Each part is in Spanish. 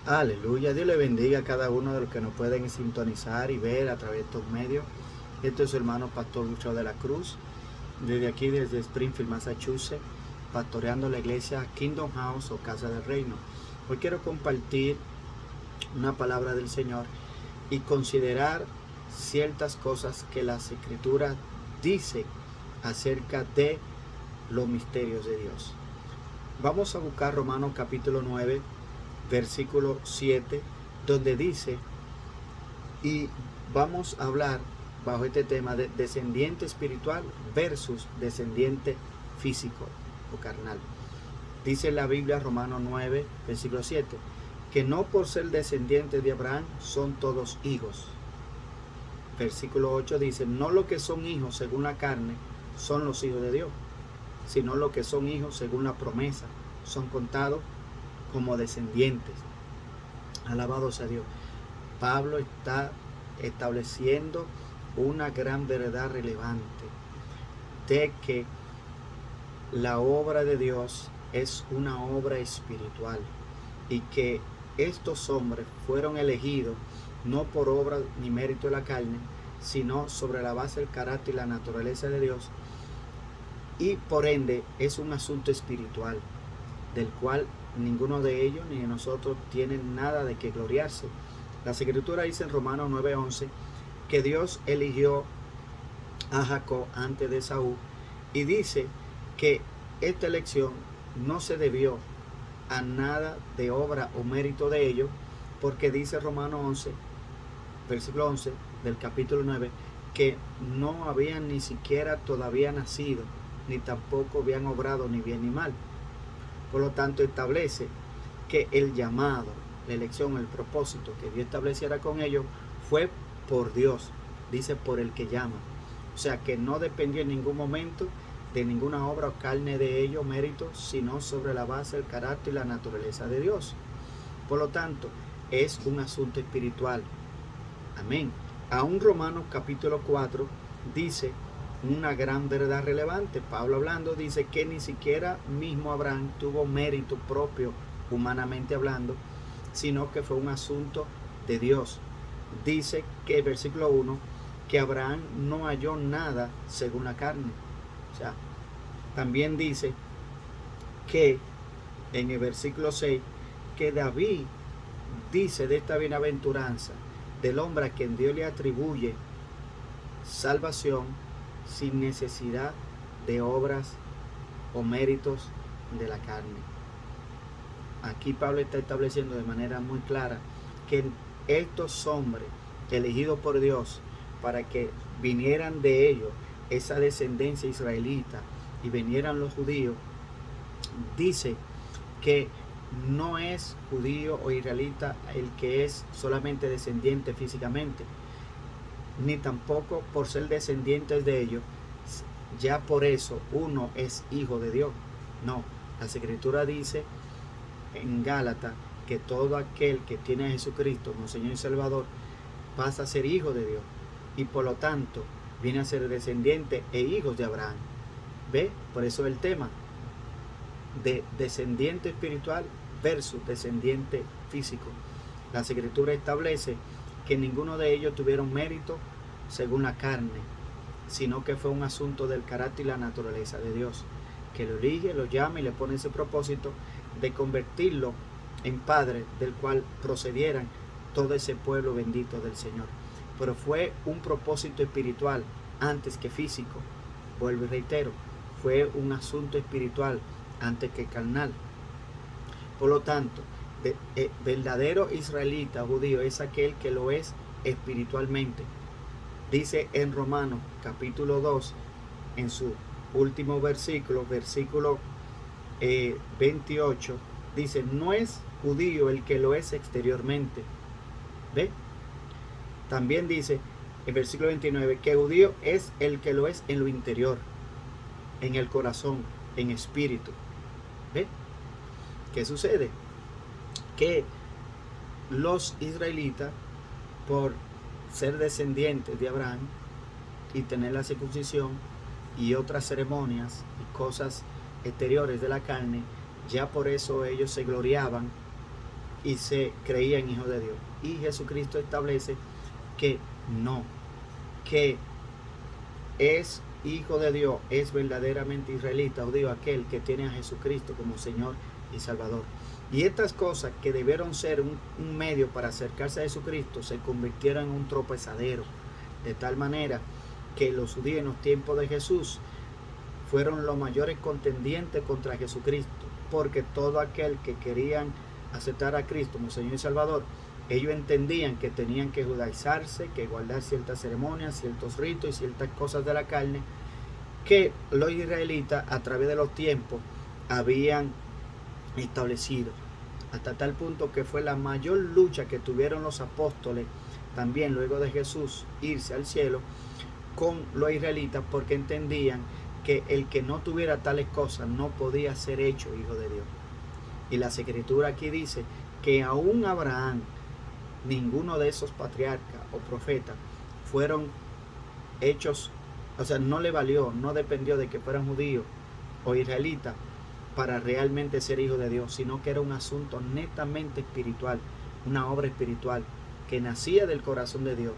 Aleluya, Dios le bendiga a cada uno de los que nos pueden sintonizar y ver a través de estos medios. Este es su hermano Pastor Lucho de la Cruz, desde aquí, desde Springfield, Massachusetts, pastoreando la iglesia Kingdom House o Casa del Reino. Hoy quiero compartir una palabra del Señor y considerar ciertas cosas que las Escrituras dicen acerca de los misterios de Dios. Vamos a buscar Romanos capítulo 9, versículo 7, donde dice, y vamos a hablar bajo este tema de descendiente espiritual versus descendiente físico o carnal. Dice la Biblia, Romanos 9, versículo 7, que no por ser descendientes de Abraham son todos hijos. Versículo 8 dice, no lo que son hijos según la carne son los hijos de Dios, sino lo que son hijos según la promesa son contados como descendientes. Alabado sea Dios. Pablo está estableciendo una gran verdad relevante de que la obra de Dios es una obra espiritual y que estos hombres fueron elegidos no por obra ni mérito de la carne, sino sobre la base del carácter y la naturaleza de Dios, y por ende es un asunto espiritual del cual ninguno de ellos ni de nosotros tienen nada de que gloriarse. La Escritura dice en Romanos 9:11 que Dios eligió a Jacob antes de Esaú, y dice que esta elección no se debió a nada de obra o mérito de ellos, porque dice Romanos 11, versículo 11 del capítulo 9, que no habían ni siquiera todavía nacido, ni tampoco habían obrado ni bien ni mal. Por lo tanto, establece que el llamado, la elección, el propósito que Dios estableciera con ellos fue por Dios, dice por el que llama. O sea, que no dependió en ningún momento de ninguna obra o carne de ellos, mérito, sino sobre la base del carácter y la naturaleza de Dios. Por lo tanto, es un asunto espiritual. Amén. Aún Romanos capítulo 4 dice una gran verdad relevante. Pablo hablando dice que ni siquiera mismo Abraham tuvo mérito propio, humanamente hablando, sino que fue un asunto de Dios. Dice que el versículo 1, que Abraham no halló nada según la carne. O sea, también dice que en el versículo 6, que David dice de esta bienaventuranza del hombre a quien Dios le atribuye salvación sin necesidad de obras o méritos de la carne. Aquí Pablo está estableciendo de manera muy clara que estos hombres elegidos por Dios para que vinieran de ellos esa descendencia israelita y vinieran los judíos, dice que no es judío o israelita el que es solamente descendiente físicamente, ni tampoco por ser descendientes de ellos, ya por eso uno es hijo de Dios. No, la Escritura dice en Gálatas que todo aquel que tiene a Jesucristo como Señor y Salvador pasa a ser hijo de Dios, y por lo tanto viene a ser descendiente e hijos de Abraham. ¿Ve? Por eso el tema de descendiente espiritual versus descendiente físico. La Escritura establece que ninguno de ellos tuvieron mérito según la carne, sino que fue un asunto del carácter y la naturaleza de Dios, que lo elige, lo llama y le pone ese propósito de convertirlo en padre, del cual procedieran todo ese pueblo bendito del Señor. Pero fue un propósito espiritual antes que físico. Vuelvo y reitero, fue un asunto espiritual antes que carnal. Por lo tanto, verdadero israelita judío es aquel que lo es espiritualmente. Dice en Romanos capítulo 2, en su último versículo, versículo 28, dice, no es judío el que lo es exteriormente. ¿Ve? También dice en versículo 29 que judío es el que lo es en lo interior, en el corazón, en espíritu. ¿Ve? ¿Qué sucede? Que los israelitas, por ser descendientes de Abraham y tener la circuncisión y otras ceremonias y cosas exteriores de la carne, ya por eso ellos se gloriaban y se creían hijos de Dios. Y Jesucristo establece que no, que es hijo de Dios, es verdaderamente israelita, o digo, aquel que tiene a Jesucristo como Señor y Salvador. Y estas cosas que debieron ser un medio para acercarse a Jesucristo se convirtieron en un tropezadero, de tal manera que los judíos en los tiempos de Jesús fueron los mayores contendientes contra Jesucristo, porque todo aquel que querían aceptar a Cristo como Señor y Salvador, ellos entendían que tenían que judaizarse, que guardar ciertas ceremonias, ciertos ritos y ciertas cosas de la carne que los israelitas a través de los tiempos habían establecido, hasta tal punto que fue la mayor lucha que tuvieron los apóstoles también luego de Jesús irse al cielo con los israelitas, porque entendían que el que no tuviera tales cosas no podía ser hecho hijo de Dios. Y la Escritura aquí dice que aún Abraham, ninguno de esos patriarcas o profetas fueron hechos, o sea, no le valió, no dependió de que fueran judíos o israelitas para realmente ser hijo de Dios, sino que era un asunto netamente espiritual, una obra espiritual que nacía del corazón de Dios,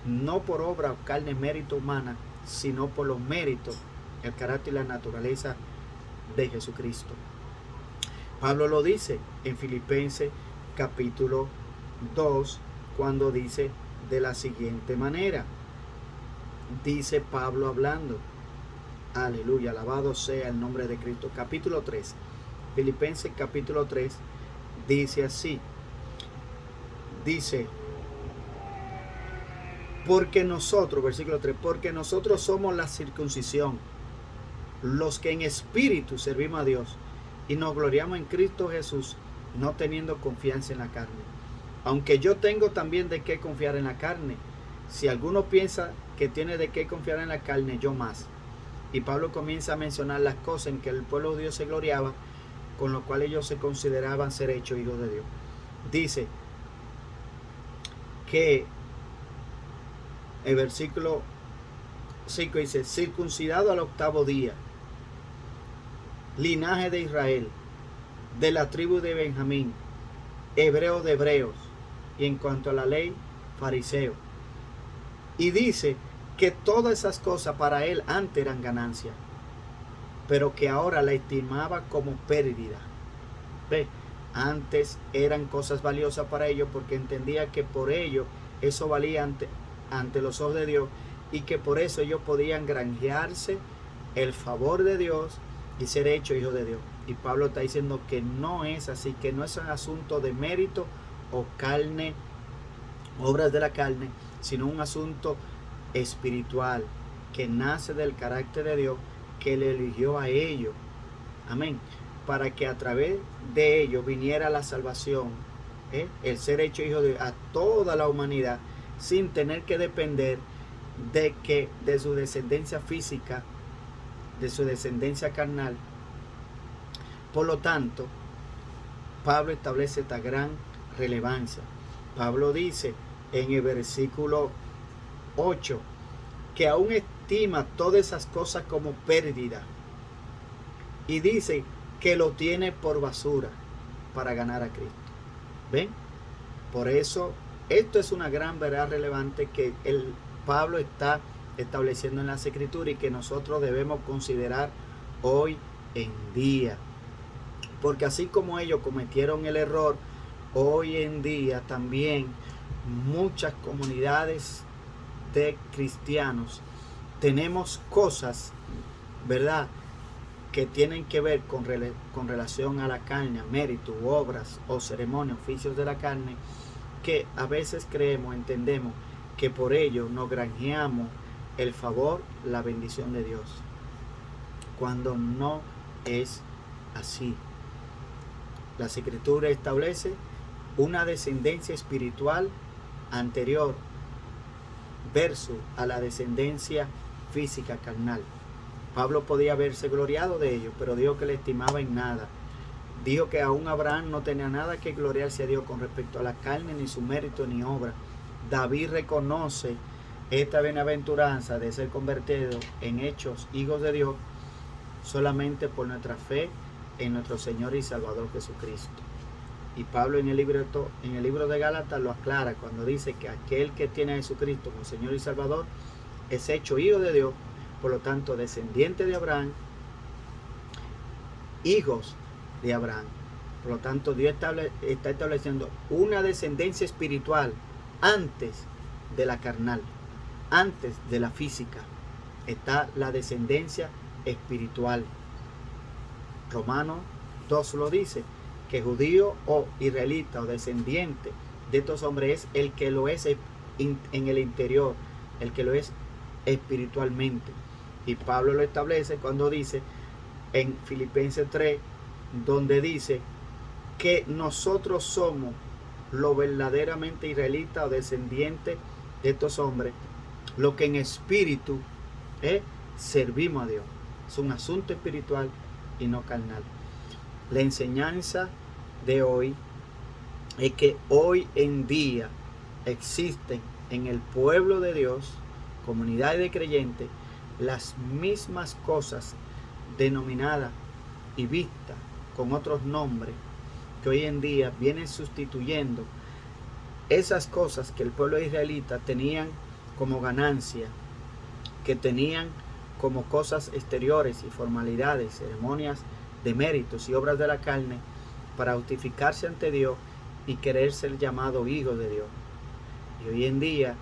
no por obra o carne, mérito humana, sino por los méritos, el carácter y la naturaleza de Jesucristo. Pablo lo dice en Filipenses capítulo 2, cuando dice de la siguiente manera. Dice Pablo hablando, aleluya, alabado sea el nombre de Cristo. Capítulo 3, Filipenses capítulo 3, dice así, dice, porque nosotros, versículo 3, porque nosotros somos la circuncisión, los que en espíritu servimos a Dios y nos gloriamos en Cristo Jesús, no teniendo confianza en la carne. Aunque yo tengo también de qué confiar en la carne. Si alguno piensa que tiene de qué confiar en la carne, yo más. Y Pablo comienza a mencionar las cosas en que el pueblo de Dios se gloriaba, con lo cual ellos se consideraban ser hechos hijos de Dios. Dice que el versículo 5 dice, circuncidado al 8º día, linaje de Israel, de la tribu de Benjamín, hebreo de hebreos, y en cuanto a la ley, fariseo. Y dice que todas esas cosas para él antes eran ganancia, pero que ahora la estimaba como pérdida. ¿Ve? Antes eran cosas valiosas para ellos porque entendía que por ello eso valía ante los ojos de Dios, y que por eso ellos podían granjearse el favor de Dios y ser hechos hijos de Dios. Y Pablo está diciendo que no es así, que no es un asunto de mérito o carne, obras de la carne, sino un asunto espiritual que nace del carácter de Dios, que le eligió a ellos, amén, para que a través de ellos viniera la salvación, el ser hecho hijo de Dios a toda la humanidad, sin tener que depender de su descendencia física, de su descendencia carnal. Por lo tanto, Pablo establece esta gran relevancia. Pablo dice en el versículo 8 que aún estima todas esas cosas como pérdida, y dice que lo tiene por basura para ganar a Cristo. ¿Ven? Por eso esto es una gran verdad relevante que Pablo está estableciendo en las Escrituras y que nosotros debemos considerar hoy en día. Porque así como ellos cometieron el error, hoy en día también muchas comunidades de cristianos tenemos cosas, ¿verdad?, que tienen que ver con relación a la carne, mérito, obras o ceremonias, oficios de la carne, que a veces creemos, entendemos que por ello nos granjeamos el favor, la bendición de Dios, cuando no es así. La Escritura establece una descendencia espiritual anterior versus a la descendencia física carnal. Pablo podía haberse gloriado de ello, pero dijo que le estimaba en nada. Dijo que aún Abraham no tenía nada que gloriarse a Dios con respecto a la carne, ni su mérito, ni obra. David reconoce esta bienaventuranza de ser convertido en hechos hijos de Dios solamente por nuestra fe en nuestro Señor y Salvador Jesucristo. Y Pablo en el libro de Gálatas lo aclara cuando dice que aquel que tiene a Jesucristo como Señor y Salvador es hecho hijo de Dios, por lo tanto descendiente de Abraham, hijos de Abraham. Por lo tanto, Dios está estableciendo una descendencia espiritual antes de la carnal, antes de la física. Está la descendencia espiritual. Romanos 2 lo dice, que judío o israelita o descendiente de estos hombres es el que lo es en el interior, el que lo es espiritualmente. Y Pablo lo establece cuando dice en Filipenses 3, donde dice que nosotros somos lo verdaderamente israelita o descendiente de estos hombres, lo que en espíritu servimos a Dios. Es un asunto espiritual y no carnal. La enseñanza de hoy es que hoy en día existen en el pueblo de Dios, comunidades de creyentes, las mismas cosas denominadas y vistas con otros nombres que hoy en día vienen sustituyendo esas cosas que el pueblo israelita tenían como ganancia, que tenían como cosas exteriores y formalidades, ceremonias de méritos y obras de la carne, para justificarse ante Dios y querer ser llamado hijo de Dios. Y hoy en día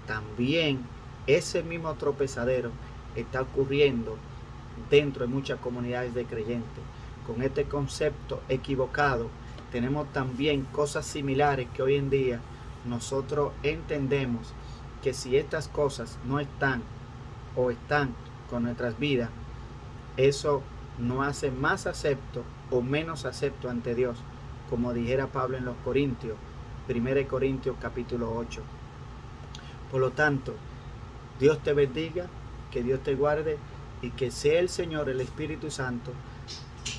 también ese mismo tropezadero está ocurriendo dentro de muchas comunidades de creyentes. Con este concepto equivocado tenemos también cosas similares que hoy en día nosotros entendemos que si estas cosas no están o están con nuestras vidas, eso no hace más acepto o menos acepto ante Dios, como dijera Pablo en los Corintios, 1 Corintios capítulo 8. Por lo tanto, Dios te bendiga, que Dios te guarde y que sea el Señor, el Espíritu Santo,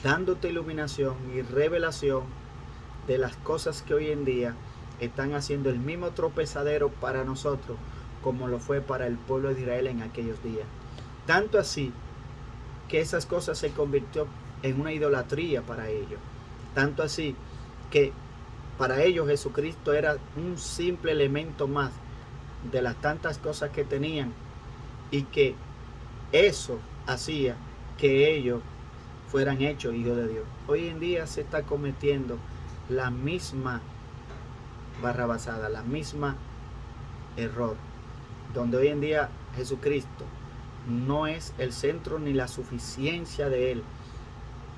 dándote iluminación y revelación de las cosas que hoy en día están haciendo el mismo tropezadero para nosotros como lo fue para el pueblo de Israel en aquellos días. Tanto así que esas cosas se convirtió en una idolatría para ellos. Tanto así que para ellos Jesucristo era un simple elemento más de las tantas cosas que tenían, y que eso hacía que ellos fueran hechos hijos de Dios. Hoy en día se está cometiendo la misma barrabasada, la misma error, donde hoy en día Jesucristo no es el centro ni la suficiencia de Él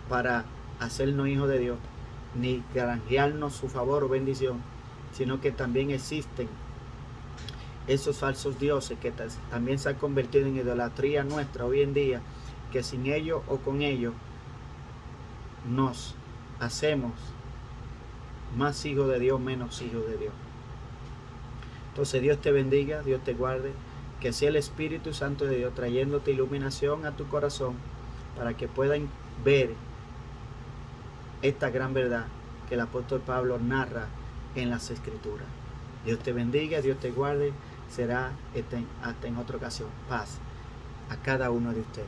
para hacernos hijos de Dios, ni granjearnos su favor o bendición, sino que también existen esos falsos dioses que también se han convertido en idolatría nuestra hoy en día, que sin ellos o con ellos nos hacemos más hijos de Dios, menos hijos de Dios. Entonces Dios te bendiga, Dios te guarde, que sea el Espíritu Santo de Dios trayéndote iluminación a tu corazón para que puedan ver esta gran verdad que el apóstol Pablo narra en las Escrituras. Dios te bendiga, Dios te guarde. Será hasta en otra ocasión. Paz a cada uno de ustedes.